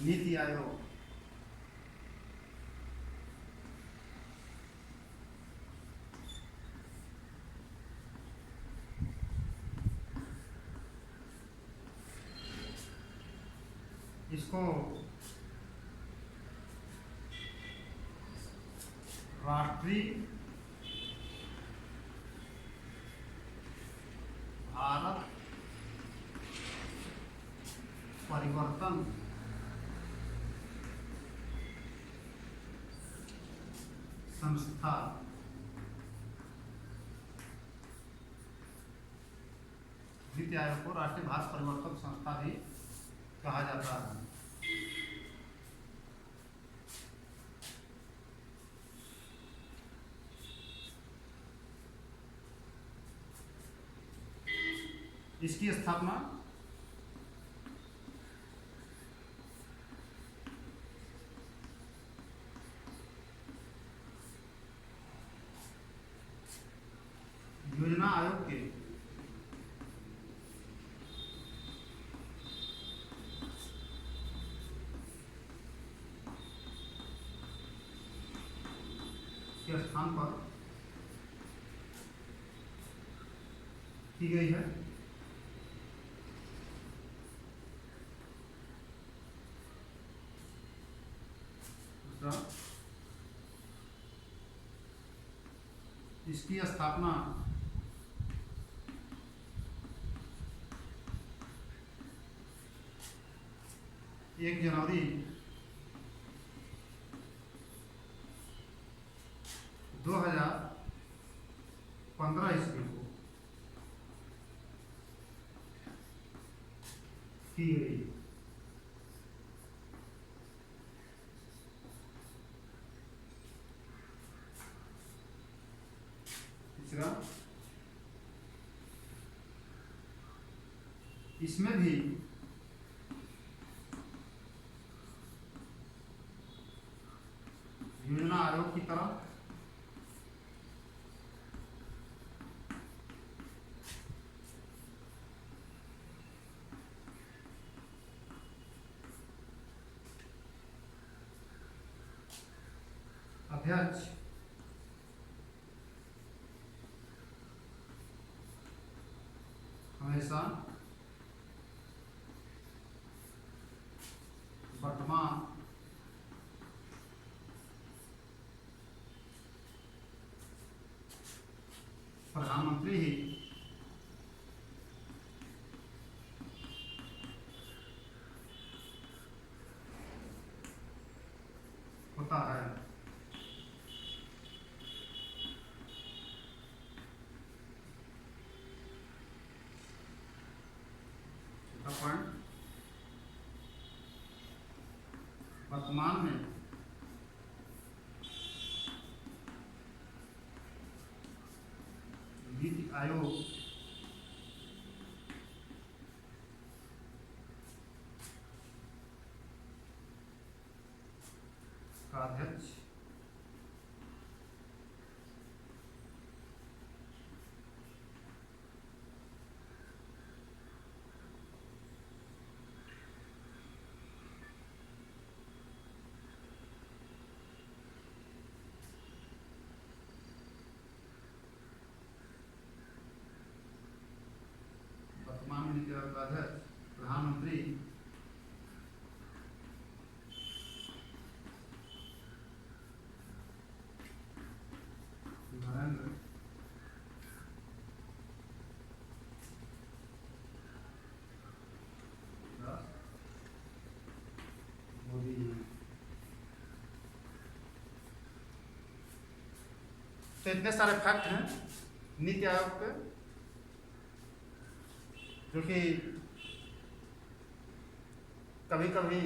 नीति आयोग इसको राष्ट्रीय भारत परिवर्तन संस्था नीति आयोग को राष्ट्रीय भारत परिवर्तन संस्था भी कहा जाता है। इसकी स्थापना योजना आयोग के स्थान पर की गई है। दूसरा, इसकी स्थापना 1 जनवरी 2015 ईस्वी को की गई। तीसरा, इसमें भी योजना आयोग की तरह अध्यक्ष हमेशा वर्तमान प्रधानमंत्री ही होता है। पॉइंट, वर्तमान में नीति आयोग का अध्यक्ष प्रधानमंत्री नरेंद्र मोदी जी। तो इतने सारे फैक्ट हैं नीति आयोग के जो कि कभी कभी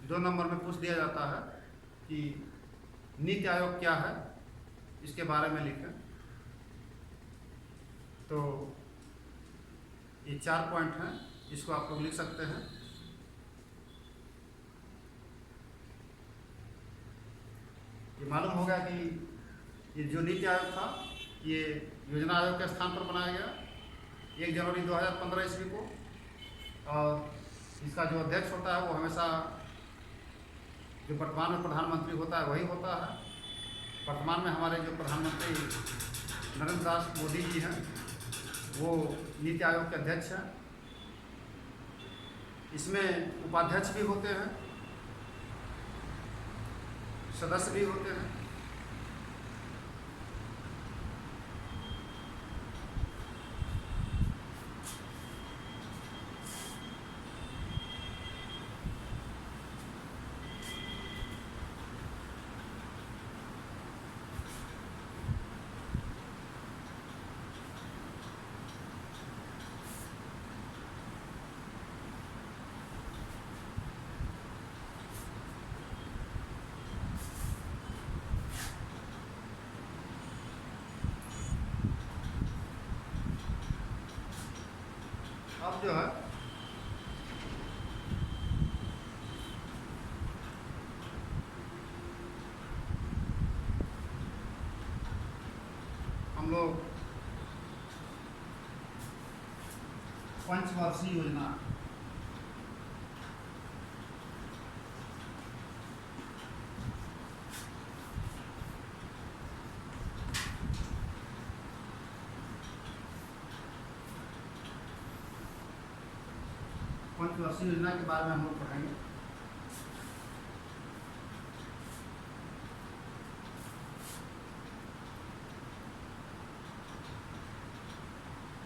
2 नंबर में पूछ दिया जाता है कि नीति आयोग क्या है, इसके बारे में लिखें। तो ये 4 पॉइंट हैं, इसको आप लोग लिख सकते हैं। ये मालूम होगा कि ये जो नीति आयोग था ये योजना आयोग के स्थान पर बनाया गया 1 जनवरी 2015 ईस्वी को, और इसका जो अध्यक्ष होता है वो हमेशा जो वर्तमान में प्रधानमंत्री होता है वही होता है। वर्तमान में हमारे जो प्रधानमंत्री नरेंद्र दास मोदी जी हैं वो नीति आयोग के अध्यक्ष हैं। इसमें उपाध्यक्ष भी होते हैं, सदस्य भी होते हैं। अब जो है हम लोग पंचवर्षीय योजना पंचवर्षीय योजना के बारे में हम लोग पढ़ेंगे।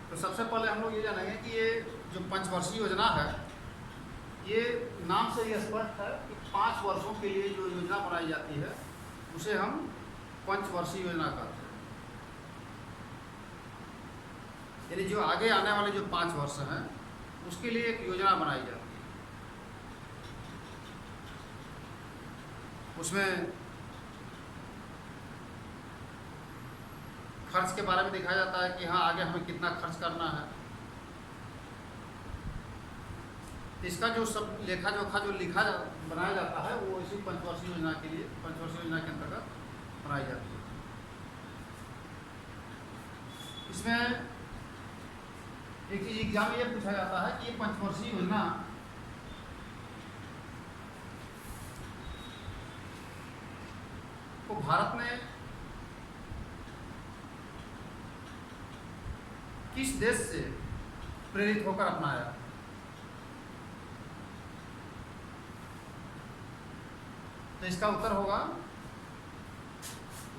तो सबसे पहले हम लोग ये जानेंगे कि ये जो पंचवर्षीय योजना है ये नाम से ये स्पष्ट है कि 5 वर्षों के लिए जो योजना बनाई जाती है उसे हम पंचवर्षीय योजना कहते हैं। यानी जो आगे आने वाले जो 5 वर्ष हैं उसके लिए एक योजना बनाई जाती है। उसमें खर्च के बारे में दिखाया जाता है कि हाँ आगे हमें कितना खर्च करना है। इसका जो सब लेखा जोखा जो बनाया जाता है वो इसी पंचवर्षीय योजना के लिए पंचवर्षीय योजना के अंतर्गत बनाई जाती है। इसमें एक चीज एग्जाम में ये पूछा जाता है कि ये पंचवर्षीय योजना को भारत ने किस देश से प्रेरित होकर अपनाया। तो इसका उत्तर होगा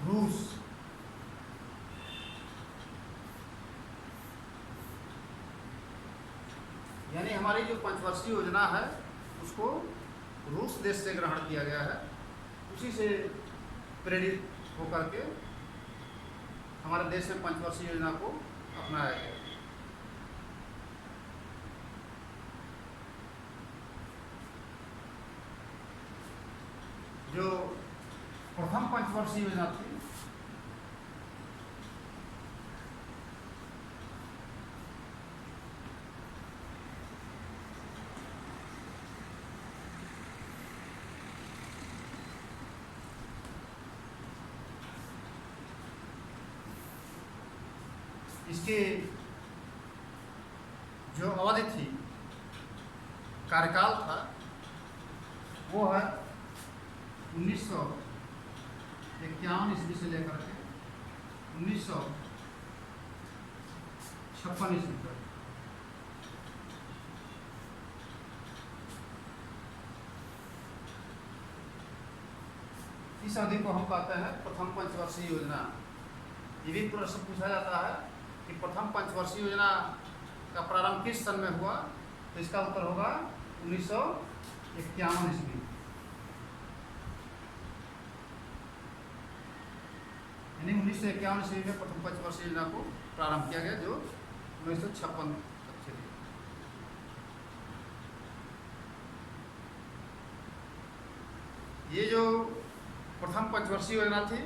रूस। यानी हमारी जो पंचवर्षीय योजना है उसको रूस देश से ग्रहण किया गया है, उसी से प्रेरित होकर के हमारे देश में पंचवर्षीय योजना को अपनाया गया। जो प्रथम पंचवर्षीय योजना थी इसके जो अवधि थी, कार्यकाल था, वो है 1951 ईस्वी से लेकर के 1956 ईस्वी तक। इस अवधि को हम कहते हैं प्रथम पंचवर्षीय योजना। ये भी प्रश्न पूछा जाता है कि प्रथम पंचवर्षीय योजना का प्रारंभ किस सन में हुआ। तो इसका उत्तर होगा 1951 ईस्वी। यानी 1951 ईस्वी में प्रथम पंचवर्षीय योजना को प्रारंभ किया गया, जो 1956 तक चली। ये जो प्रथम पंचवर्षीय योजना थी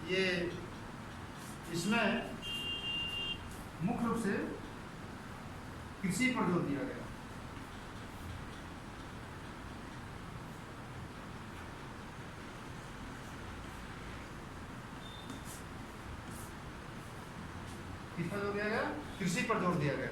ये इसमें मुख्य रूप से कृषि पर जोर दिया गया। किस पर जोर दिया गया? कृषि पर जोर दिया गया।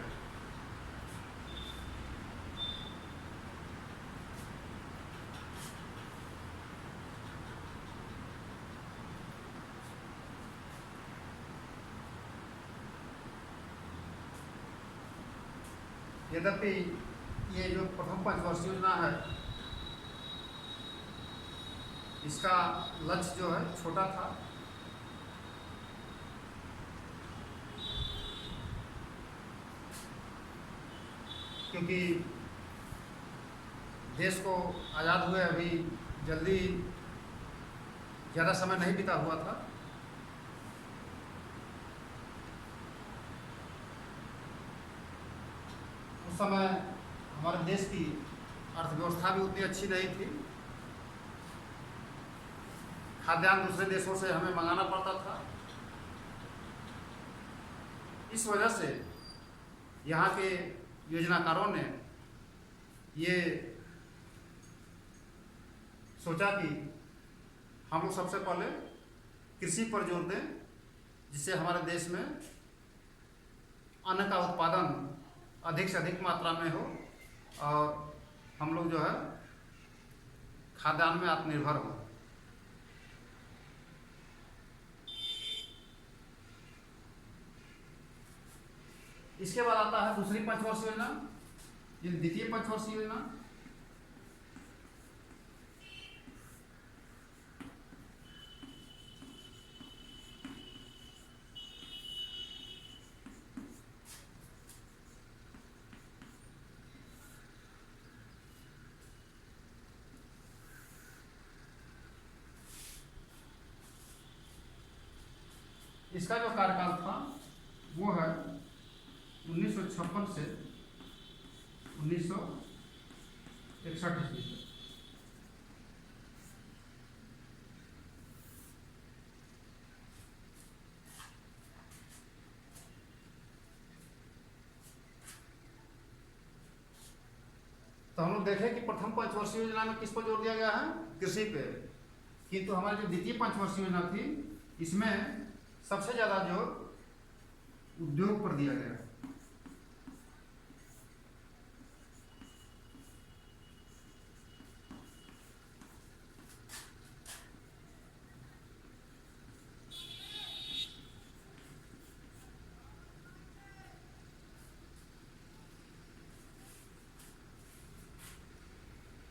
यद्यपि ये जो प्रथम पंचवर्षीय योजना है, इसका लक्ष्य जो है छोटा था, क्योंकि देश को आज़ाद हुए अभी जल्दी ज़्यादा समय नहीं बीता हुआ था। उस समय हमारे देश की अर्थव्यवस्था भी उतनी अच्छी नहीं थी। खाद्यान्न दूसरे देशों से हमें मंगाना पड़ता था। इस वजह से यहाँ के योजनाकारों ने ये सोचा कि हम लोग सबसे पहले कृषि पर जोर दें, जिससे हमारे देश में अन्न का उत्पादन अधिक से अधिक मात्रा में हो और हम लोग जो है खाद्यान्न में आत्मनिर्भर हो। इसके बाद आता है दूसरी पंचवर्षीय योजना, द्वितीय पंचवर्षीय योजना। इसका जो कार्यकाल था वो है 1956 से 1961 ईस्वी तक। तो हम लोग देखें कि प्रथम पंचवर्षीय योजना में किस पर जोर दिया गया है? कृषि पे। किंतु हमारी जो द्वितीय पंचवर्षीय योजना थी, इसमें सबसे ज़्यादा जोर उद्योग पर दिया गया।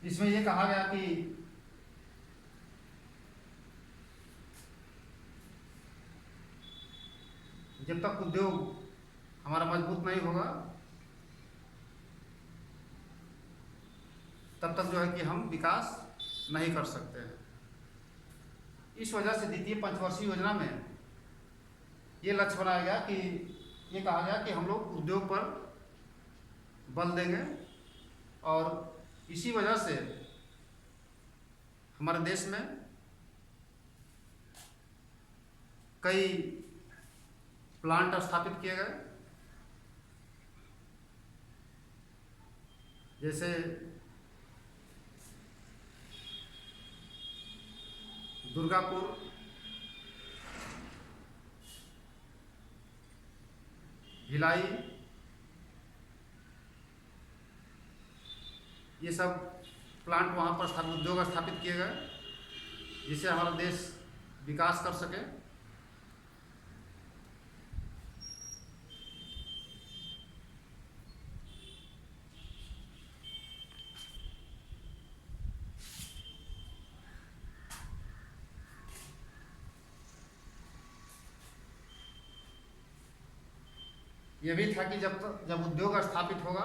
इसमें यह कहा गया कि जब तक उद्योग हमारा मजबूत नहीं होगा तब तक जो है कि हम विकास नहीं कर सकते हैं। इस वजह से द्वितीय पंचवर्षीय योजना में ये लक्ष्य बनाया गया कि ये कहा गया कि हम लोग उद्योग पर बल देंगे और इसी वजह से हमारे देश में कई प्लांट स्थापित किए गए, जैसे दुर्गापुर, भिलाई, ये सब प्लांट वहाँ पर उद्योग स्थापित किए गए, जिससे हमारा देश विकास कर सके। ये भी था कि जब उद्योग स्थापित होगा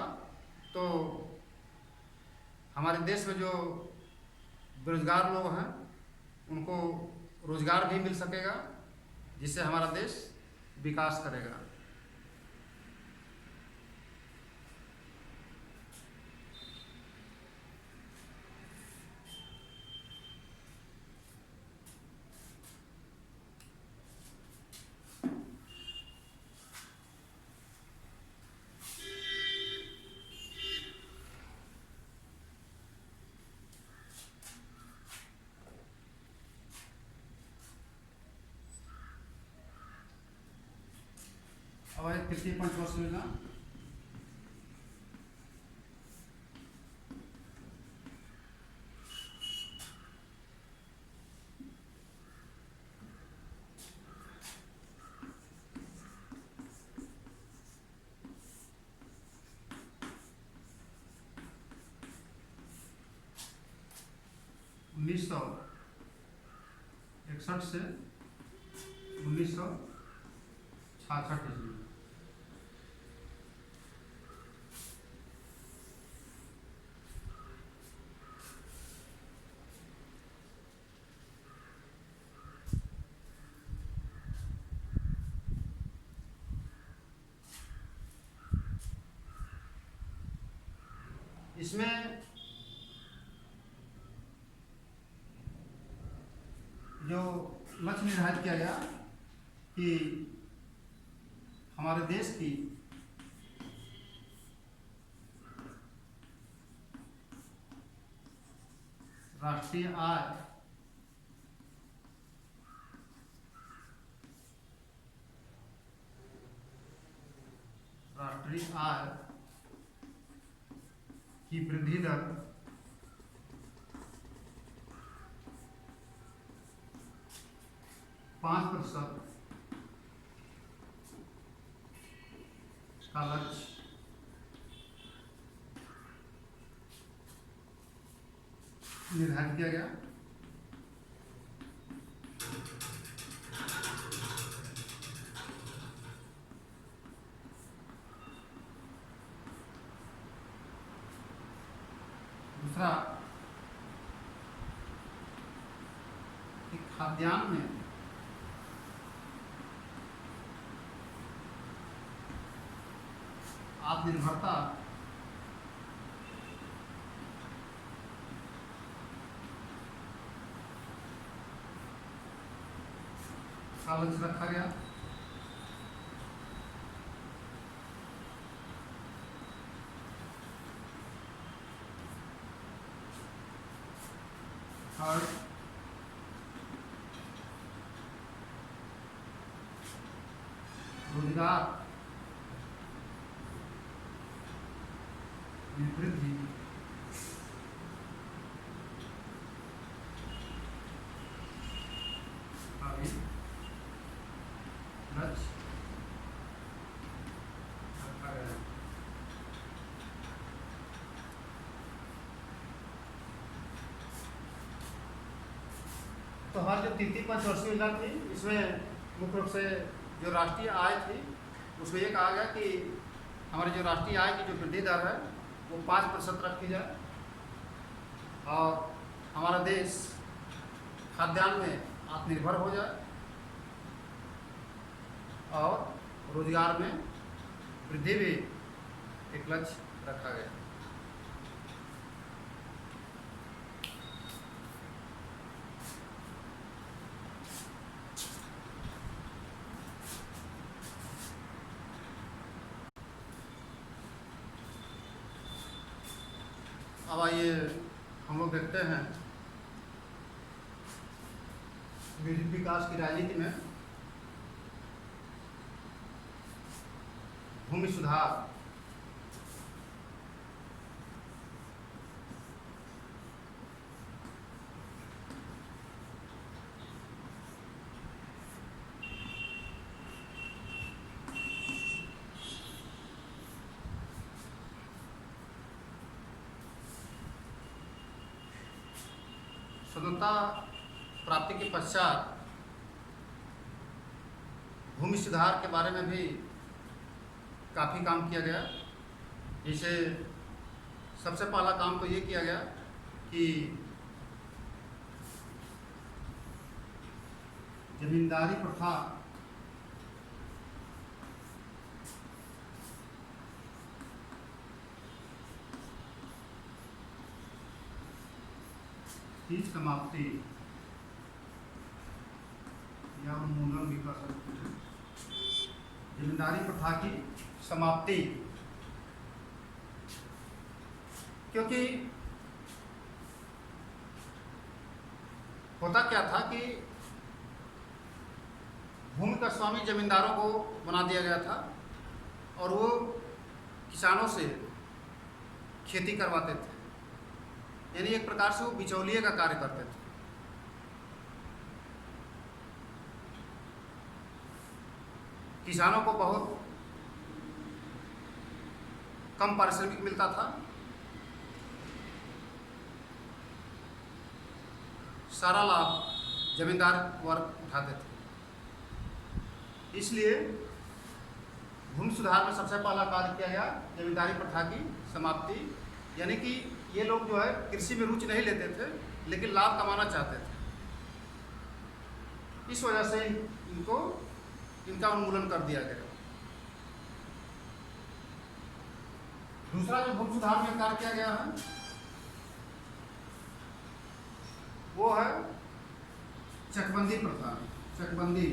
तो हमारे देश में जो बेरोजगार लोग हैं उनको रोजगार भी मिल सकेगा, जिससे हमारा देश विकास करेगा। और तृतीय पंचवर्षीय योजना, 1961 से 1966 ईस्वी। इसमें जो लक्ष्य निर्धारित किया गया कि हमारे देश की राष्ट्रीय आय की वृद्धि दर 5% का लक्ष्य निर्धारित किया गया। दूसरा, कि खाद्यान्न में आत्मनिर्भरता का लक्ष्य रखा गया। और रोजगार में वृद्धि का भी लक्ष्य रखा गया है। तो हर जो तृतीय पंचवर्षीय योजना थी, इसमें मुख्य रूप से जो राष्ट्रीय आय थी उसमें ये कहा गया कि हमारी जो राष्ट्रीय आय की जो वृद्धि दर है वो 5% रखी जाए और हमारा देश खाद्यान्न में आत्मनिर्भर हो जाए और रोजगार में वृद्धि भी एक लक्ष्य रखा गया। अब आइए हम लोग देखते हैं विकास की राजनीति में भूमि सुधार। स्वतंत्रता प्राप्ति के पश्चात भूमि सुधार के बारे में भी काफ़ी काम किया गया। जैसे सबसे पहला काम तो ये किया गया कि जमींदारी प्रथा की समाप्ति या उन्मूलन भी कर सकते हैं। जमींदारी प्रथा की समाप्ति, क्योंकि होता क्या था कि भूमि का स्वामी जमींदारों को बना दिया गया था और वो किसानों से खेती करवाते थे, यानी एक प्रकार से वो बिचौलिए का कार्य करते थे। किसानों को बहुत कम पारिश्रमिक मिलता था सारा लाभ जमींदार वर्ग उठाते थे। इसलिए भूमि सुधार में सबसे पहला कार्य किया गया जमींदारी प्रथा की समाप्ति, यानी कि ये लोग जो है कृषि में रुचि नहीं लेते थे लेकिन लाभ कमाना चाहते थे। इस वजह से इनका उन्मूलन कर दिया गया। दूसरा जो भूमि सुधार में कार्य किया गया है वो है चकबंदी प्रथा। चकबंदी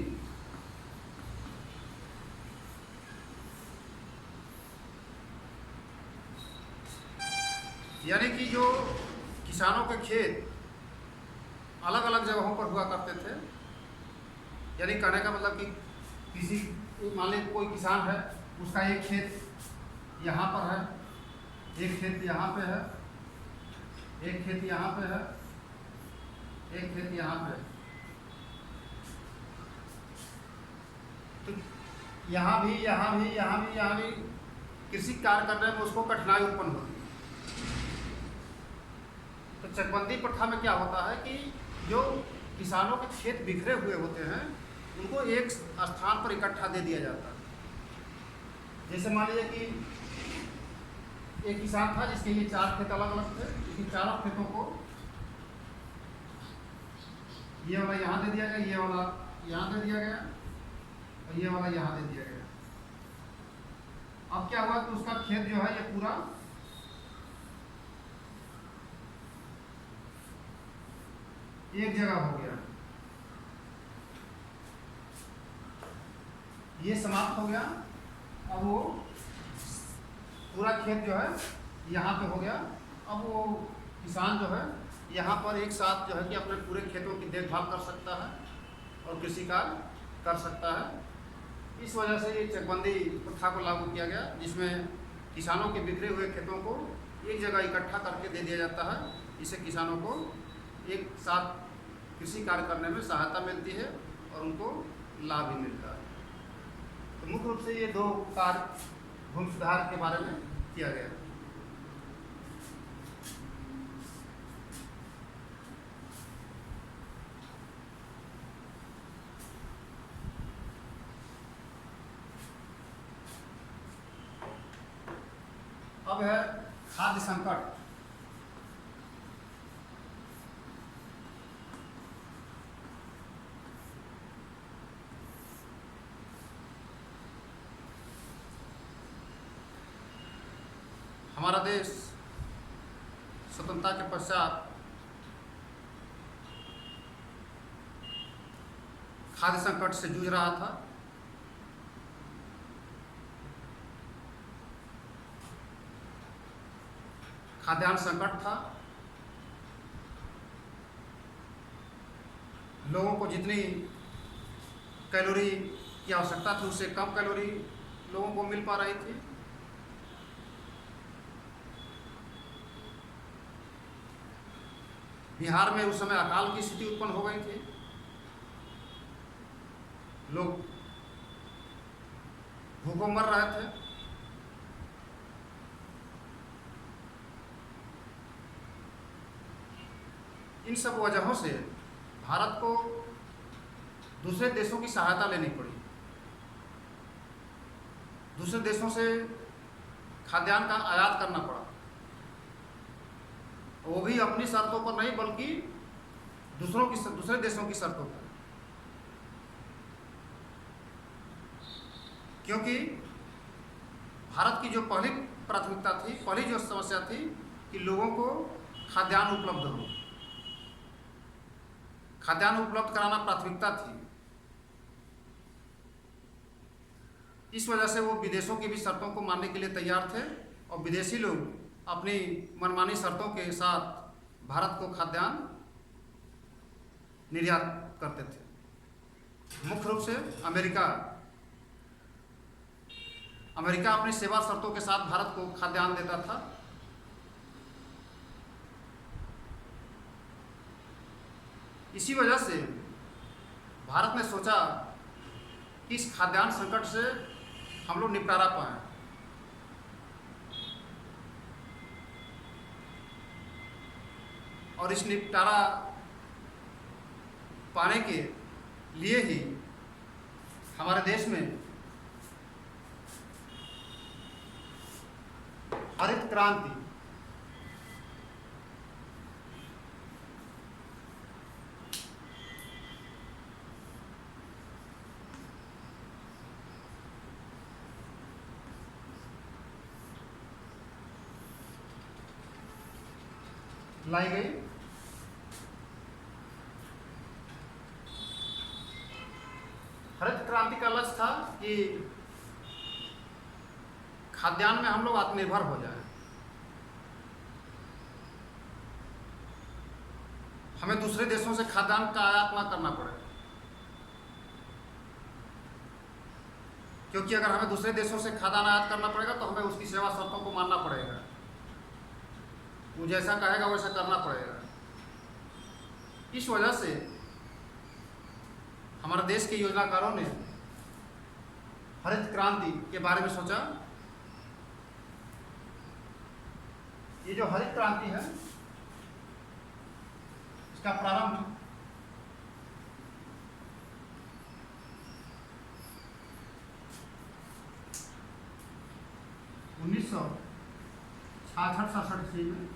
यानी कि जो किसानों के खेत अलग अलग जगहों पर हुआ करते थे, यानी कहने का मतलब कि किसी मान लीजिए कोई किसान है, उसका एक खेत यहाँ पर है, एक खेत यहाँ पे है, एक खेत यहाँ पे है, एक खेत यहाँ पे है। तो यहाँ भी कृषि कार्य करने में उसको कठिनाई उत्पन्न होती है। तो चकबंदी प्रथा में क्या होता है कि जो किसानों के खेत बिखरे हुए होते हैं उनको एक स्थान पर इकट्ठा दे दिया जाता है। जैसे मान लीजिए कि एक किसान था जिसके ये 4 खेत अलग अलग थे, इसके चारों खेतों को ये वाला यहाँ दे दिया गया, ये वाला यहाँ दे दिया गया और ये वाला यहाँ दे दिया गया। अब क्या हुआ कि उसका खेत जो है ये पूरा एक जगह हो गया, ये समाप्त हो गया। अब वो पूरा खेत जो है यहाँ पे हो गया। अब वो किसान जो है यहाँ पर एक साथ जो है कि अपने पूरे खेतों की देखभाल कर सकता है और कृषि कार्य कर सकता है। इस वजह से ये चकबंदी प्रथा को लागू किया गया, जिसमें किसानों के बिखरे हुए खेतों को एक जगह इकट्ठा करके दे दिया जाता है। इससे किसानों को एक साथ कृषि कार्य करने में सहायता मिलती है और उनको लाभ भी मिलता है। तो मुख्य रूप से ये 2 कार्य भूमि सुधार के बारे में किया गया। अब है खाद्य संकट। हमारा देश स्वतंत्रता के पश्चात खाद्य संकट से जूझ रहा था। खाद्यान्न संकट था। लोगों को जितनी कैलोरी की आवश्यकता थी उससे कम कैलोरी लोगों को मिल पा रही थी। बिहार में उस समय अकाल की स्थिति उत्पन्न हो गई थी। लोग भूखों मर रहे थे। इन सब वजहों से भारत को दूसरे देशों की सहायता लेनी पड़ी। दूसरे देशों से खाद्यान्न का आयात करना पड़ा, वो भी अपनी शर्तों पर नहीं बल्कि दूसरे देशों की शर्तों पर। क्योंकि भारत की जो पहली प्राथमिकता थी, पहली जो समस्या थी कि लोगों को खाद्यान्न उपलब्ध हो, खाद्यान्न उपलब्ध कराना प्राथमिकता थी। इस वजह से वो विदेशों की भी शर्तों को मानने के लिए तैयार थे और विदेशी लोग अपनी मनमानी शर्तों के साथ भारत को खाद्यान्न निर्यात करते थे। मुख्य रूप से अमेरिका अपनी सेवा शर्तों के साथ भारत को खाद्यान्न देता था। इसी वजह से भारत ने सोचा कि इस खाद्यान्न संकट से हम लोग निपटारा पाएं। और इस निपटारा पाने के लिए ही हमारे देश में हरित क्रांति लाई गई। हरित क्रांति का लक्ष्य था कि खाद्यान्न में हम लोग आत्मनिर्भर हो जाएं, हमें दूसरे देशों से खाद्यान्न का आयात ना करना पड़े, क्योंकि अगर हमें दूसरे देशों से खाद्यान्न आयात करना पड़ेगा तो हमें उसकी सेवा शर्तों को मानना पड़ेगा, वो जैसा कहेगा वैसा करना पड़ेगा। इस वजह से हमारे देश के योजनाकारों ने हरित क्रांति के बारे में सोचा। ये जो हरित क्रांति है इसका प्रारंभ उन्नीस सौ 66-67 में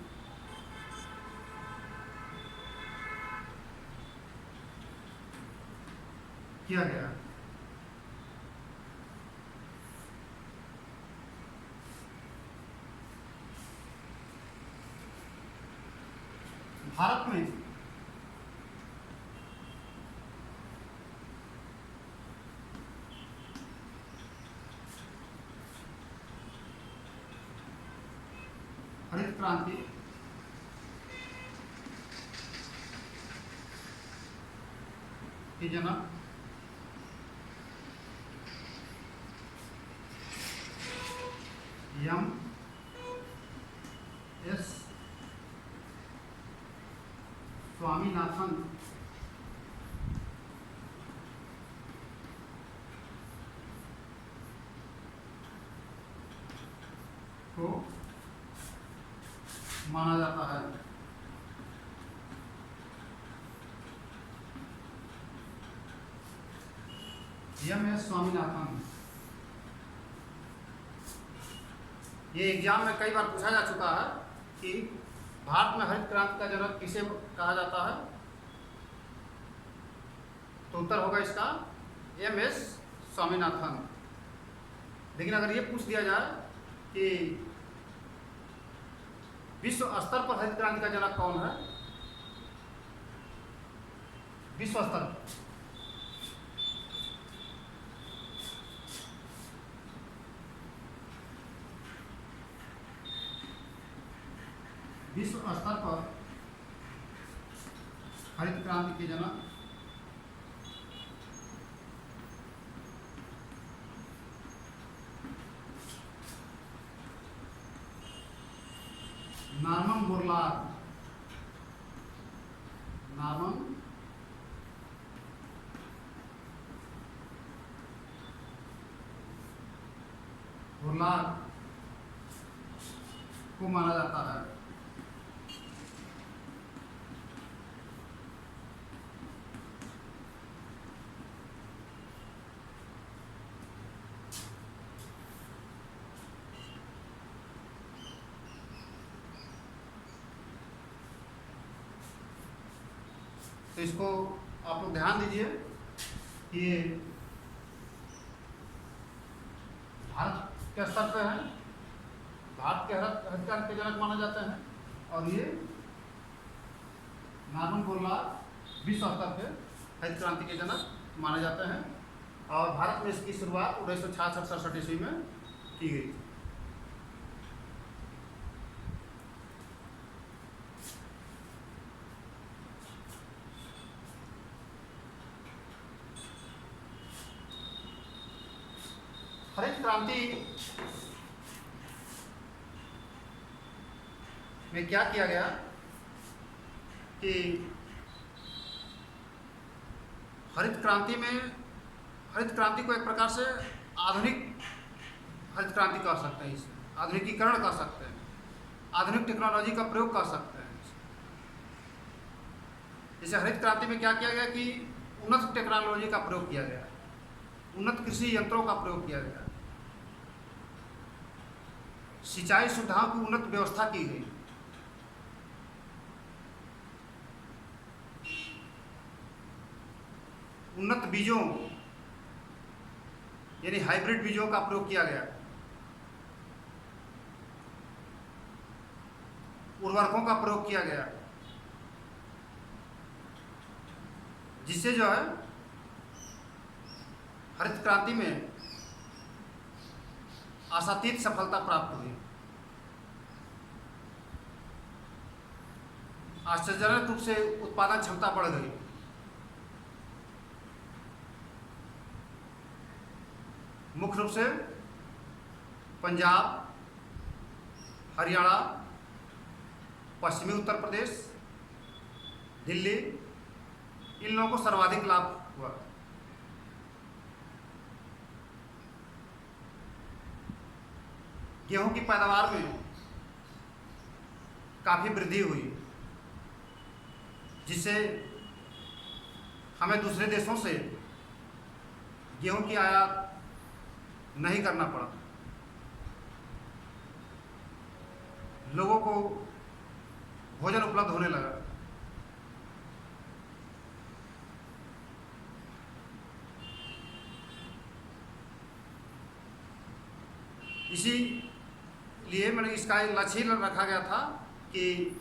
किया गया। भारत में हरित क्रांति के जनक एम.एस. स्वामीनाथन को माना जाता है। एम.एस. स्वामीनाथन, ये एग्जाम में कई बार पूछा जा चुका है कि भारत में हरित क्रांति का जनक किसे कहा जाता है, तो उत्तर होगा इसका एम.एस. स्वामीनाथन। लेकिन अगर ये पूछ दिया जाए कि विश्व स्तर पर हरित क्रांति का जनक कौन है, विश्व स्तर पर, विश्व स्तर पर हरित क्रांति के जनक नॉर्मन बोरलॉग, नॉर्मन बोरलॉग को माना जाता है। तो इसको आप लोग ध्यान दीजिए कि ये भारत के स्तर पे है, भारत के हरित क्रांति के जनक माने जाते हैं, और ये नॉर्मन बोरलॉग विश्व स्तर पे हरित क्रांति के जनक माने जाते हैं। और भारत में इसकी शुरुआत 1966-67 ईस्वी में की गई थी। हरित क्रांति में क्या किया गया कि हरित क्रांति को एक प्रकार से आधुनिक हरित क्रांति कर सकते हैं, इसे आधुनिकीकरण कर सकते हैं, आधुनिक टेक्नोलॉजी का प्रयोग कर सकते हैं। जैसे हरित क्रांति में क्या किया गया कि उन्नत टेक्नोलॉजी का प्रयोग किया गया, उन्नत कृषि यंत्रों का प्रयोग किया गया, सिंचाई सुविधाओं की उन्नत व्यवस्था की गई, उन्नत बीजों यानी हाइब्रिड बीजों का प्रयोग किया गया, उर्वरकों का प्रयोग किया गया, जिससे जो है हरित क्रांति में आशातीत सफलता प्राप्त हुई। आश्चर्यजनक रूप से उत्पादन क्षमता बढ़ गई। मुख्य रूप से पंजाब, हरियाणा, पश्चिमी उत्तर प्रदेश, दिल्ली, इन लोगों को सर्वाधिक लाभ हुआ। गेहूं की पैदावार में काफ़ी वृद्धि हुई, जिससे हमें दूसरे देशों से गेहूं की आयात नहीं करना पड़ा। लोगों को भोजन उपलब्ध होने लगा। इसीलिए मैंने इसका लक्ष्य रखा गया था कि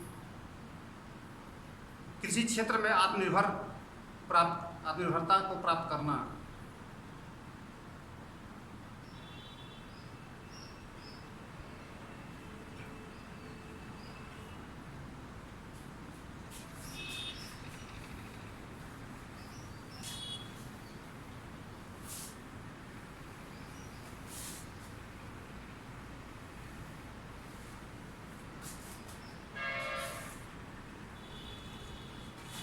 कृषि क्षेत्र में आत्मनिर्भरता को प्राप्त करना।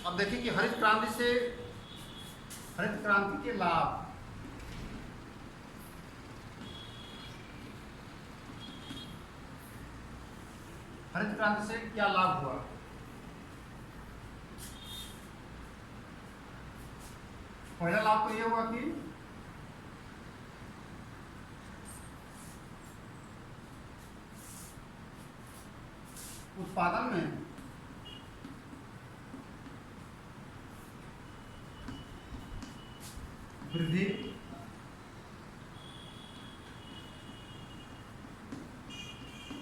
अब देखिए कि हरित क्रांति के लाभ। हरित क्रांति से क्या लाभ हुआ? पहला लाभ तो यह हुआ कि उत्पादन में वृद्धि,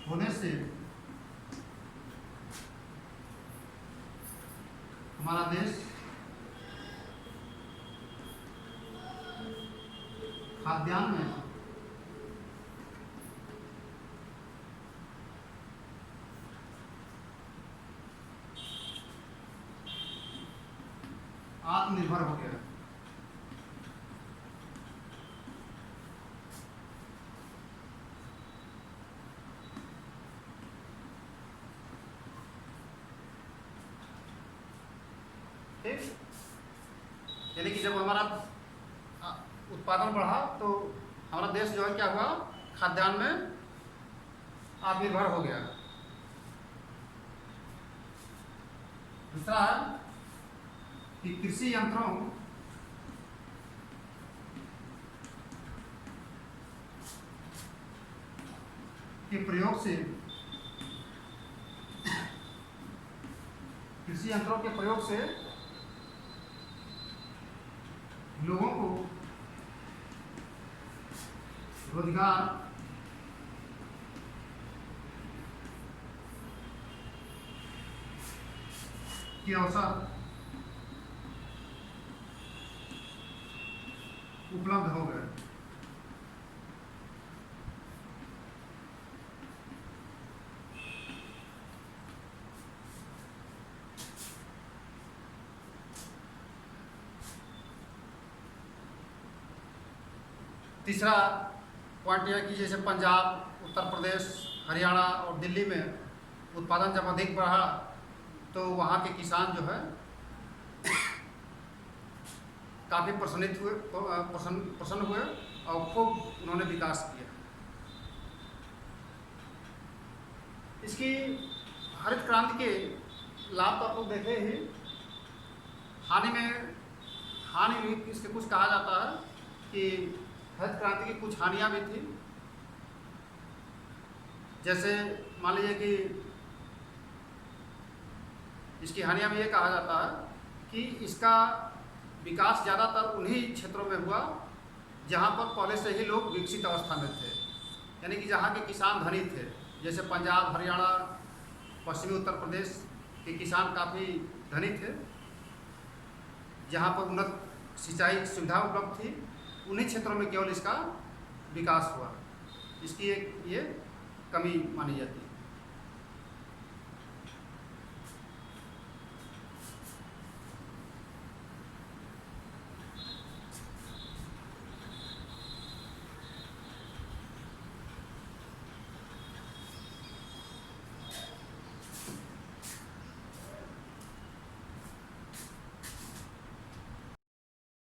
होने से हमारा देश खाद्यान्न में आत्मनिर्भर हो गया। यानी कि जब हमारा उत्पादन बढ़ा तो हमारा देश जो है क्या हुआ, खाद्यान्न में आत्मनिर्भर हो गया। दूसरा है कि कृषि यंत्रों के प्रयोग से लोगों को रोजगार के अवसर उपलब्ध हो गए। तीसरा पॉइंट यह कि जैसे पंजाब, उत्तर प्रदेश, हरियाणा और दिल्ली में उत्पादन जब अधिक बढ़ा तो वहाँ के किसान जो है काफ़ी प्रसन्न हुए और खूब उन्होंने विकास किया। इसकी हरित क्रांति के लाभ तो आप लोग देखे ही हानि भी इसके कुछ कहा जाता है कि हरित क्रांति की कुछ हानियाँ भी थी। जैसे मान लीजिए कि इसकी हानियाँ में ये कहा जाता है कि इसका विकास ज़्यादातर उन्हीं क्षेत्रों में हुआ जहाँ पर पहले से ही लोग विकसित अवस्था में थे, यानी कि जहाँ के किसान धनी थे। जैसे पंजाब, हरियाणा, पश्चिमी उत्तर प्रदेश के किसान काफ़ी धनी थे, जहाँ पर उन्नत सिंचाई सुविधा उपलब्ध थी, उन्हीं क्षेत्रों में केवल इसका विकास हुआ। इसकी एक ये कमी मानी जाती है।